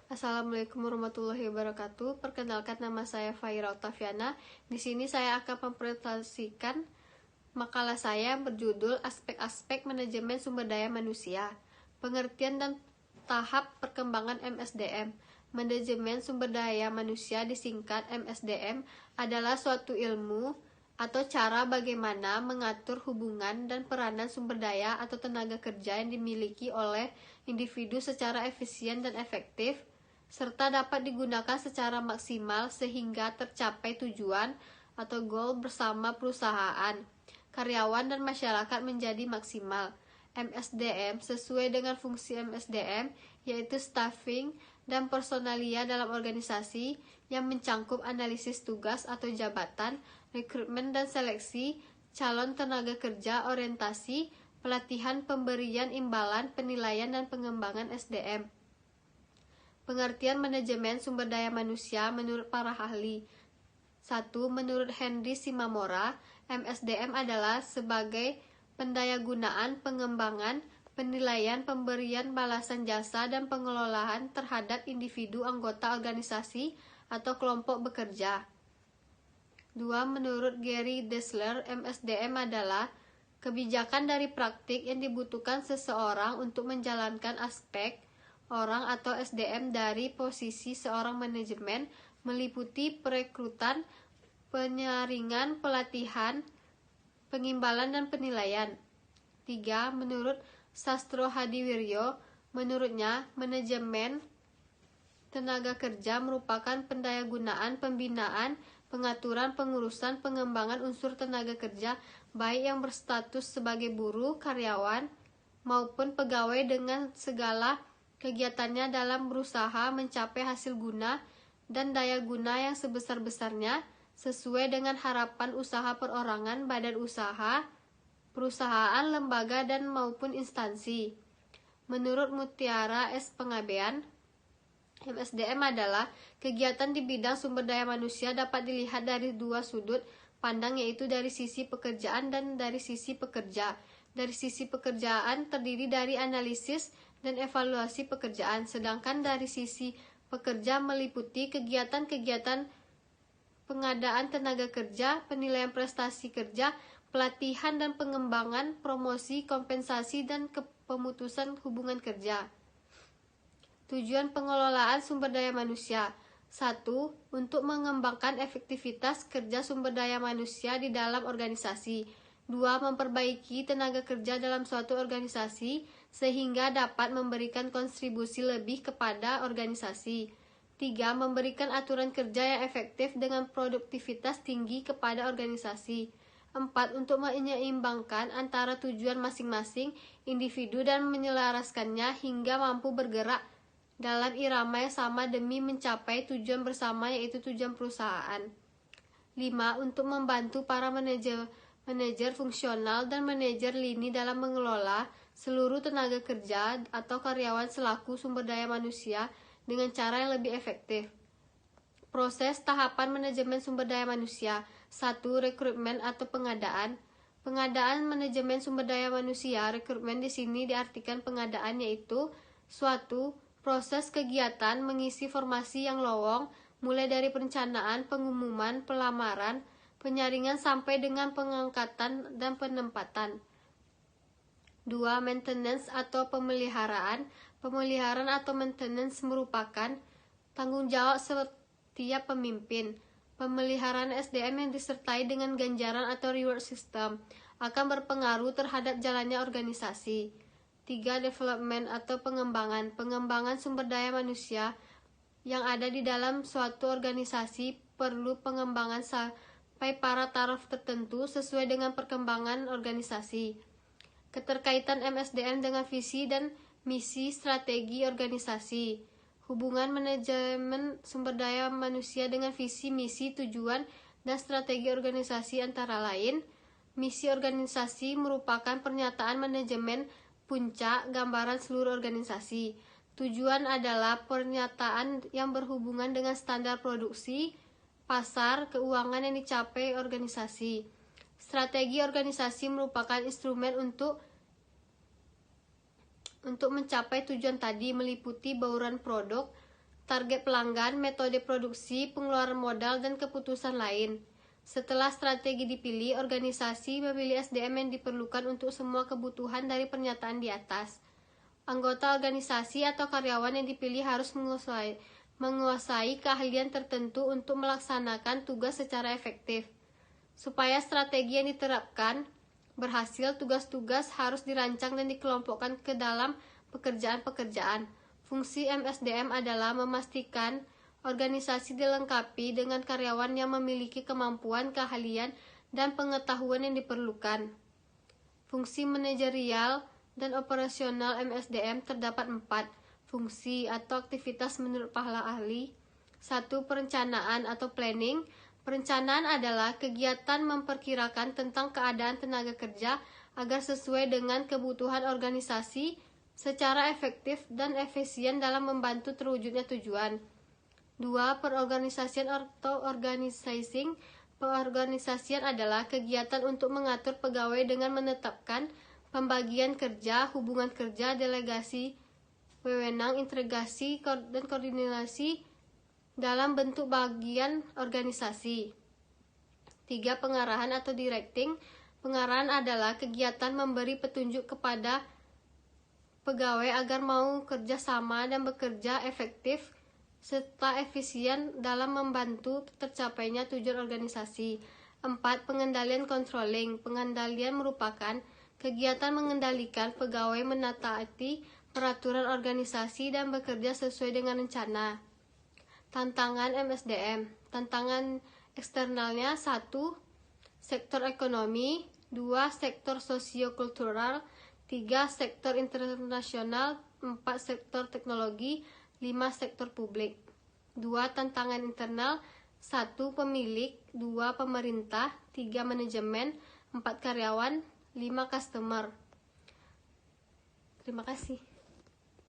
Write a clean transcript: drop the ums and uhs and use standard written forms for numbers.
Assalamualaikum warahmatullahi wabarakatuh. Perkenalkan, nama saya Faira Octaviana. Di sini saya akan mempresentasikan makalah saya yang berjudul Aspek-aspek Manajemen Sumber Daya Manusia. Pengertian dan tahap perkembangan MSDM. Manajemen sumber daya manusia, disingkat MSDM, adalah suatu ilmu atau cara bagaimana mengatur hubungan dan peranan sumber daya atau tenaga kerja yang dimiliki oleh individu secara efisien dan efektif, serta dapat digunakan secara maksimal sehingga tercapai tujuan atau goal bersama perusahaan, karyawan, dan masyarakat menjadi maksimal. MSDM sesuai dengan fungsi MSDM, yaitu staffing dan personalia dalam organisasi yang mencangkup analisis tugas atau jabatan, rekrutmen dan seleksi, calon tenaga kerja, orientasi, pelatihan, pemberian imbalan, penilaian, dan pengembangan SDM. Pengertian manajemen sumber daya manusia menurut para ahli. 1. Menurut Henry Shimamura, MSDM adalah sebagai pendayagunaan, pengembangan, penilaian, pemberian balasan jasa, dan pengelolaan terhadap individu anggota organisasi atau kelompok bekerja. 2. Menurut Gary Dessler, MSDM adalah kebijakan dari praktik yang dibutuhkan seseorang untuk menjalankan aspek orang atau SDM dari posisi seorang manajemen, meliputi perekrutan, penyaringan, pelatihan, pengimbalan, dan penilaian. 3. Menurut Sastro Hadiwiryo, menurutnya manajemen tenaga kerja merupakan pendayagunaan, pembinaan, pengaturan, pengurusan, pengembangan unsur tenaga kerja baik yang berstatus sebagai buruh, karyawan, maupun pegawai dengan segala kegiatannya dalam berusaha mencapai hasil guna dan daya guna yang sebesar-besarnya sesuai dengan harapan usaha perorangan, badan usaha, perusahaan, lembaga, dan maupun instansi. Menurut Mutiara S. Pengabean, MSDM adalah kegiatan di bidang sumber daya manusia dapat dilihat dari dua sudut pandang, yaitu dari sisi pekerjaan dan dari sisi pekerja. Dari sisi pekerjaan terdiri dari analisis dan evaluasi pekerjaan, sedangkan dari sisi pekerja meliputi kegiatan-kegiatan pengadaan tenaga kerja, penilaian prestasi kerja, pelatihan dan pengembangan, promosi, kompensasi, dan pemutusan hubungan kerja. Tujuan pengelolaan sumber daya manusia. 1. Untuk mengembangkan efektivitas kerja sumber daya manusia di dalam organisasi. 2. Memperbaiki tenaga kerja dalam suatu organisasi sehingga dapat memberikan kontribusi lebih kepada organisasi. 3. Memberikan aturan kerja yang efektif dengan produktivitas tinggi kepada organisasi. 4. Untuk menyeimbangkan antara tujuan masing-masing individu dan menyelaraskannya hingga mampu bergerak dalam irama yang sama demi mencapai tujuan bersama, yaitu tujuan perusahaan. 5. Untuk membantu para manajer fungsional dan manajer lini dalam mengelola seluruh tenaga kerja atau karyawan selaku sumber daya manusia dengan cara yang lebih efektif. Proses tahapan manajemen sumber daya manusia. 1. Rekrutmen atau pengadaan. Pengadaan manajemen sumber daya manusia. Rekrutmen di sini diartikan pengadaan, yaitu suatu proses kegiatan mengisi formasi yang lowong, mulai dari perencanaan, pengumuman, pelamaran, penyaringan sampai dengan pengangkatan dan penempatan. 2. Maintenance atau pemeliharaan. Pemeliharaan atau maintenance merupakan tanggung jawab setiap pemimpin. Pemeliharaan SDM yang disertai dengan ganjaran atau reward system akan berpengaruh terhadap jalannya organisasi. 3. Development atau pengembangan. Pengembangan sumber daya manusia yang ada di dalam suatu organisasi perlu pengembangan sampai para taraf tertentu sesuai dengan perkembangan organisasi. Keterkaitan MSDM dengan visi dan misi strategi organisasi. Hubungan manajemen sumber daya manusia dengan visi, misi, tujuan, dan strategi organisasi antara lain. Misi organisasi merupakan pernyataan manajemen puncak gambaran seluruh organisasi. Tujuan adalah pernyataan yang berhubungan dengan standar produksi, pasar, keuangan yang dicapai organisasi. Strategi organisasi merupakan instrumen untuk mencapai tujuan tadi, meliputi bauran produk, target pelanggan, metode produksi, pengeluaran modal, dan keputusan lain. Setelah strategi dipilih, organisasi memilih SDM yang diperlukan untuk semua kebutuhan dari pernyataan di atas. Anggota organisasi atau karyawan yang dipilih harus menguasai keahlian tertentu untuk melaksanakan tugas secara efektif. Supaya strategi yang diterapkan berhasil, tugas-tugas harus dirancang dan dikelompokkan ke dalam pekerjaan-pekerjaan. Fungsi MSDM adalah memastikan organisasi dilengkapi dengan karyawan yang memiliki kemampuan, keahlian, dan pengetahuan yang diperlukan. Fungsi manajerial dan operasional MSDM terdapat 4 fungsi atau aktivitas menurut para ahli. 1. Perencanaan atau planning. Perencanaan adalah kegiatan memperkirakan tentang keadaan tenaga kerja agar sesuai dengan kebutuhan organisasi secara efektif dan efisien dalam membantu terwujudnya tujuan. 2. Perorganisasian atau organizing. Perorganisasian adalah kegiatan untuk mengatur pegawai dengan menetapkan pembagian kerja, hubungan kerja, delegasi, wewenang, integrasi, dan koordinasi dalam bentuk bagian organisasi. 3. Pengarahan atau directing. Pengarahan adalah kegiatan memberi petunjuk kepada pegawai agar mau kerja sama dan bekerja efektif serta efisien dalam membantu tercapainya tujuan organisasi. 4. Pengendalian controlling. Pengendalian merupakan kegiatan mengendalikan pegawai menaati peraturan organisasi dan bekerja sesuai dengan rencana. Tantangan MSDM. Tantangan eksternalnya: 1. Sektor ekonomi. 2. Sektor sosio-kultural. 3. Sektor internasional. 4. Sektor teknologi. 5. Sektor publik. 2. Tantangan internal: 1. Pemilik. 2. Pemerintah. 3. Manajemen. 4. Karyawan. 5. Customer. Terima kasih.